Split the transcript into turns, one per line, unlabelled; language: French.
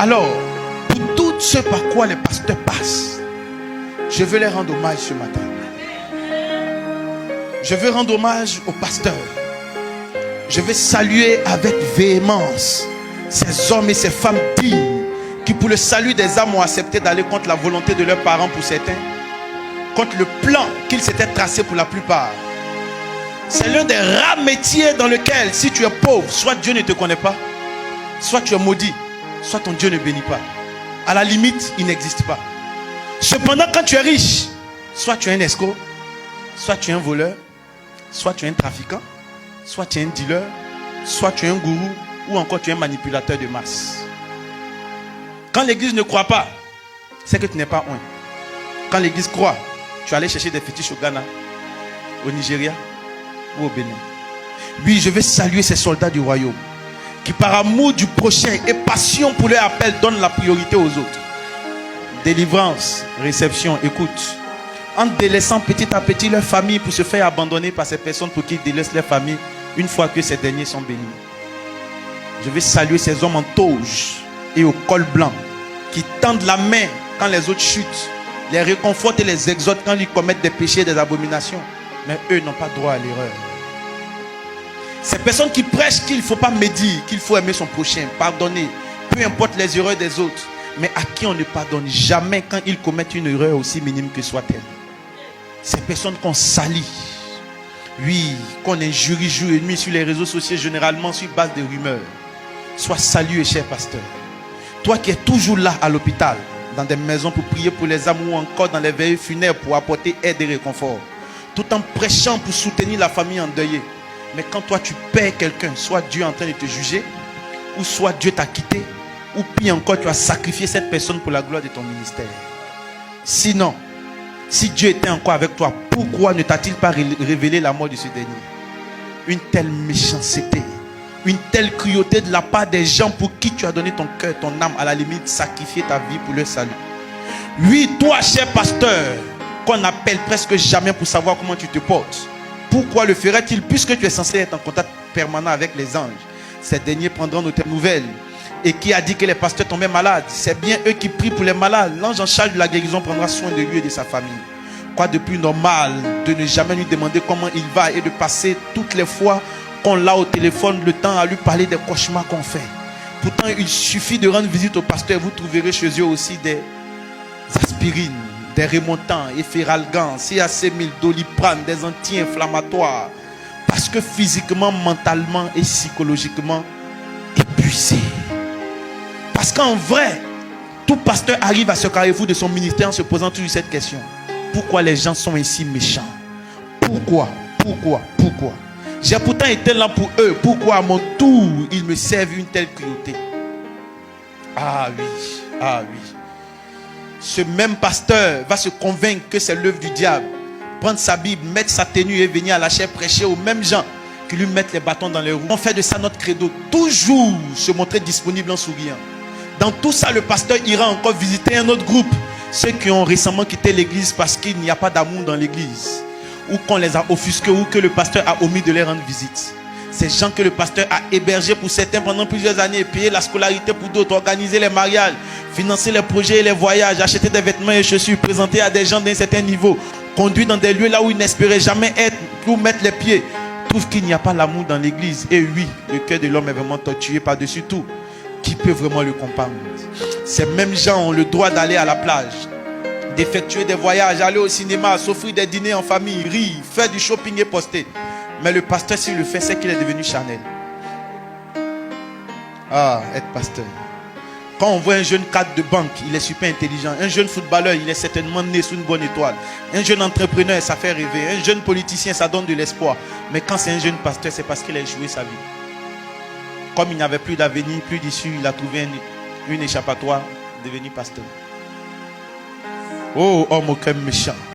Alors, pour tout ce par quoi les pasteurs passent, je veux leur rendre hommage ce matin. Je veux rendre hommage aux pasteurs. Je veux saluer avec véhémence ces hommes et ces femmes dignes qui, pour le salut des âmes, ont accepté d'aller contre la volonté de leurs parents pour certains, contre le plan qu'ils s'étaient tracé pour la plupart. C'est l'un des rares métiers dans lequel, si tu es pauvre, soit Dieu ne te connaît pas, soit tu es maudit, soit ton Dieu ne bénit pas. À la limite, il n'existe pas. Cependant, quand tu es riche, soit tu es un escroc, soit tu es un voleur, soit tu es un trafiquant, soit tu es un dealer, soit tu es un gourou, ou encore tu es un manipulateur de masse. Quand l'église ne croit pas, c'est que tu n'es pas un. Quand l'église croit, tu es allé chercher des fétiches au Ghana, au Nigeria ou au Bénin. Oui, je vais saluer ces soldats du royaume qui, par amour du prochain et passion pour leur appel, donnent la priorité aux autres. Délivrance, réception, écoute. En délaissant petit à petit leur famille pour se faire abandonner par ces personnes pour qu'ils délaissent leur famille une fois que ces derniers sont bénis. Je vais saluer ces hommes en toge et au col blanc qui tendent la main quand les autres chutent, les réconfortent et les exhortent quand ils commettent des péchés et des abominations. Mais eux n'ont pas droit à l'erreur. Ces personnes qui prêchent qu'il ne faut pas médire, qu'il faut aimer son prochain, pardonner, peu importe les erreurs des autres, mais à qui on ne pardonne jamais quand ils commettent une erreur aussi minime que soit-elle. Ces personnes qu'on salit, oui, qu'on injurie jour et nuit sur les réseaux sociaux, généralement sur base de rumeurs. Sois salué, cher pasteur. Toi qui es toujours là à l'hôpital, dans des maisons pour prier pour les âmes ou encore dans les veillées funèbres pour apporter aide et réconfort, tout en prêchant pour soutenir la famille endeuillée. Mais quand toi tu perds quelqu'un, soit Dieu est en train de te juger, ou soit Dieu t'a quitté, ou pire encore, tu as sacrifié cette personne pour la gloire de ton ministère. Sinon, si Dieu était encore avec toi, pourquoi ne t'a-t-il pas révélé la mort de ce dernier? Une telle méchanceté, une telle cruauté de la part des gens pour qui tu as donné ton cœur, ton âme, à la limite, sacrifier ta vie pour leur salut. Oui, toi, cher pasteur, qu'on appelle presque jamais pour savoir comment tu te portes, pourquoi le ferait-il puisque tu es censé être en contact permanent avec les anges? Ces derniers prendront de tes nouvelles. Et qui a dit que les pasteurs tombaient malades? C'est bien eux qui prient pour les malades. L'ange en charge de la guérison prendra soin de lui et de sa famille. Quoi de plus normal de ne jamais lui demander comment il va et de passer toutes les fois qu'on l'a au téléphone le temps à lui parler des cauchemars qu'on fait. Pourtant, il suffit de rendre visite au pasteur. Vous trouverez chez eux aussi des aspirines, des remontants, Efferalgan, CAC1000, Doliprane, des anti-inflammatoires. Parce que physiquement, mentalement et psychologiquement épuisé. Parce qu'en vrai, tout pasteur arrive à ce carrefour de son ministère en se posant toujours cette question. Pourquoi les gens sont ainsi méchants? Pourquoi? J'ai pourtant été là pour eux. Pourquoi à mon tour, ils me servent une telle cruauté? Ah oui. Ce même pasteur va se convaincre que c'est l'œuvre du diable. Prendre sa Bible, mettre sa tenue et venir à la chair prêcher aux mêmes gens qui lui mettent les bâtons dans les roues. On fait de ça notre credo. Toujours se montrer disponible en souriant. Dans tout ça, le pasteur ira encore visiter un autre groupe. Ceux qui ont récemment quitté l'église parce qu'il n'y a pas d'amour dans l'église. Ou qu'on les a offusqués ou que le pasteur a omis de leur rendre visite. Ces gens que le pasteur a hébergés pour certains pendant plusieurs années, payer la scolarité pour d'autres, organiser les mariages, financer les projets et les voyages, acheter des vêtements et chaussures, présenter à des gens d'un certain niveau, conduire dans des lieux là où ils n'espéraient jamais être, pour mettre les pieds, trouvent qu'il n'y a pas l'amour dans l'église. Et oui, le cœur de l'homme est vraiment torturé par-dessus tout. Qui peut vraiment le comprendre? Ces mêmes gens ont le droit d'aller à la plage, d'effectuer des voyages, aller au cinéma, s'offrir des dîners en famille, rire, faire du shopping et poster. Mais le pasteur, s'il le fait, c'est qu'il est devenu charnel. Ah, être pasteur. Quand on voit un jeune cadre de banque, il est super intelligent. Un jeune footballeur, il est certainement né sous une bonne étoile. Un jeune entrepreneur, ça fait rêver. Un jeune politicien, ça donne de l'espoir. Mais quand c'est un jeune pasteur, c'est parce qu'il a joué sa vie. Comme il n'y avait plus d'avenir, plus d'issue, il a trouvé une échappatoire, devenu pasteur. Oh, homme au cœur méchant.